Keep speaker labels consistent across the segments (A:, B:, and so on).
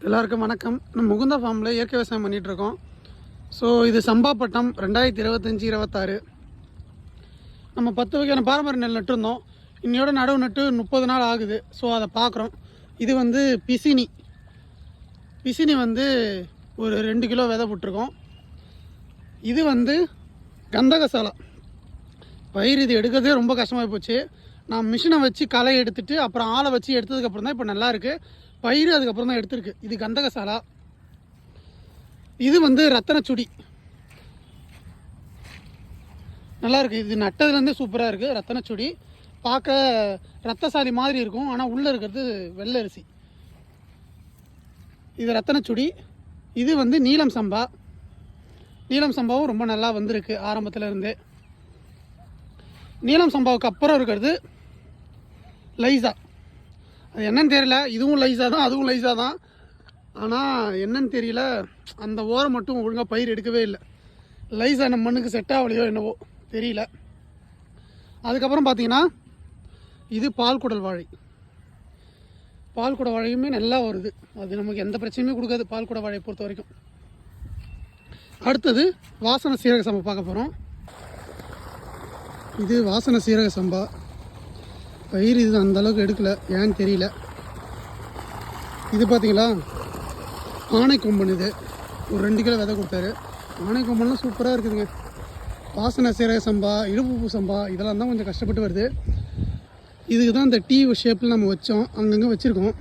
A: எல்லாருக்கும் வணக்கம். நம்ம முகுந்தா ஃபார்மில் இயற்கை விவசாயம் பண்ணிகிட்ருக்கோம். ஸோ இது சம்பாப்பட்டம் 2025-26 நம்ம 10 வகையான பாரம்பரிய நெல் நட்டுருந்தோம். இன்னையோட நடவு நட்டு 30 நாள் ஆகுது. ஸோ அதை பார்க்குறோம். இது வந்து பிசினி வந்து ஒரு 2 கிலோ விதை போட்டிருக்கோம். இது வந்து கந்தகசாலா பயிர். இது எடுக்கிறதே ரொம்ப கஷ்டமாக போச்சு. நான் மிஷினை வச்சு களை எடுத்துட்டு அப்புறம் ஆளை வச்சு எடுத்ததுக்கப்புறம் தான் இப்போ நல்லா இருக்குது பயிர். அதுக்கப்புறம் தான் எடுத்துருக்கு. இது கந்தகசாலா. இது வந்து ரத்தனச்சுடி. நல்லா இருக்குது. இது நட்டதுலேருந்தே சூப்பராக இருக்குது. ரத்தனச்சுடி பார்க்க ரத்தசாலி மாதிரி இருக்கும், ஆனால் உள்ளே இருக்கிறது வெள்ளை அரிசி. இது ரத்தனச்சுடி. இது வந்து நீலம் சம்பா. நீலம் சம்பாவும் ரொம்ப நல்லா வந்திருக்கு ஆரம்பத்தில் இருந்தே. நீலம் சம்பாவுக்கு அப்புறம் இருக்கிறது லைசா. அது என்னன்னு தெரியல. இதுவும் லைசா தான், அதுவும் லைசா தான். ஆனால் என்னன்னு தெரியல, அந்த ஓரம் மட்டும் ஒழுங்காக பயிர் எடுக்கவே இல்லை. லைசா நம்ம மண்ணுக்கு செட் ஆகலையோ என்னவோ தெரியல. அதுக்கப்புறம் பார்த்தீங்கன்னா இது பால்குடல் வாழை. பால்குடல் வாழையுமே நல்லா வருது. அது நமக்கு எந்த பிரச்சனையுமே கொடுக்காது பால்குடல் வாழையை பொறுத்த வரைக்கும். அடுத்தது வாசனை சீரக சம்பா பார்க்க போகிறோம். இது வாசனை சீரக சம்பா பயிர். இது அந்தளவுக்கு எடுக்கலை, ஏன்னு தெரியல. இது பார்த்தீங்களா ஆனை கொம்பன். இது ஒரு 2 கிலோ விதை கொடுத்தாரு. ஆனை கொம்பன்லாம் சூப்பராக இருக்குதுங்க. வாசனை சீரக சம்பா, இடுப்பு சம்பா இதெல்லாம் தான் கொஞ்சம் கஷ்டப்பட்டு வருது. இதுக்கு தான் இந்த டீ ஷேப்பில் நம்ம வச்சோம், அங்கங்கே வச்சுருக்கோம்.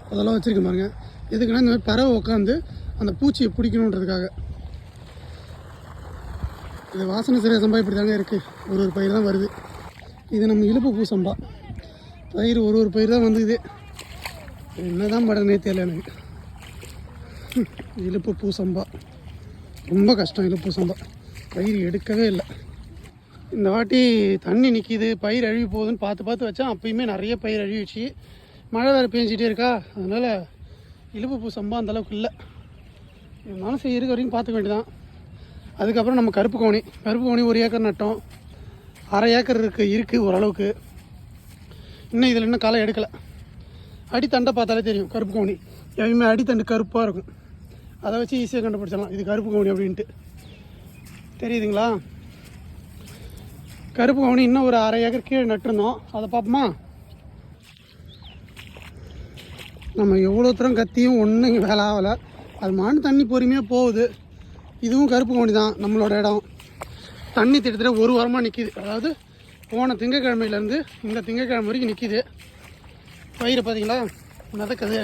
A: அதெல்லாம் வச்சுருக்கோம் பாருங்க. எதுக்குன்னா இந்த மாதிரி பறவை உட்காந்து அந்த பூச்சியை பிடிக்கணுன்றதுக்காக. இது வாசனை சீரக சம்பா இப்படி தாங்க இருக்குது. ஒரு பயிர் தான் வருது. இது நம்ம இழுப்பு சம்பா பயிர். ஒரு பயிர் தான் வந்து. இது என்ன தான் படனே தெரியல எனக்கு. இழுப்பு சம்பா ரொம்ப கஷ்டம். இழுப்பு சம்பா பயிர் எடுக்கவே இல்லை. இந்த வாட்டி தண்ணி நிற்கிது, பயிர் அழுகி போகுதுன்னு பார்த்து வச்சா அப்பயுமே நிறைய பயிர் அழுகிடுச்சு. மழை வேறு பேஞ்சிட்டே இருக்கா, அதனால் இழுப்பு சம்பா அந்தளவுக்கு இல்லை. இருந்தாலும் சரி, இருக்க வரைக்கும் பார்த்துக்க வேண்டியதான். அதுக்கப்புறம் நம்ம கருப்பு கவுனி 1 ஏக்கர் நட்டோம். 1/2 ஏக்கர் இருக்குது ஓரளவுக்கு. இன்னும் இதில் இன்னும் களை எடுக்கலை. அடித்தண்டை பார்த்தாலே தெரியும். கருப்பு கவுனி எப்பயுமே அடித்தண்டு கருப்பாக இருக்கும். அதை வச்சு ஈஸியாக கண்டுபிடிச்சிடலாம் இது கருப்பு கவுனி அப்படின்ட்டு. தெரியுதுங்களா? கருப்பு கவுனி இன்னும் ஒரு 1/2 ஏக்கர் கீழே நட்டுருந்தோம். அதை பார்ப்போமா? நம்ம எவ்வளோ தூரம் கத்தியும் ஒன்றும் இங்கே வேலை ஆகலை. அது மாட்டு தண்ணி பொறுமையாக போகுது. இதுவும் கருப்பு கவுனி தான். நம்மளோட இடம் தண்ணி திட்டத்தில் 1 வாரமாக நிற்கிது. அதாவது போன திங்கக்கிழமையிலேருந்து இந்த திங்கக்கிழமை வரைக்கும் நிற்கிது. பயிரை பார்த்தீங்களா மிதக்குது.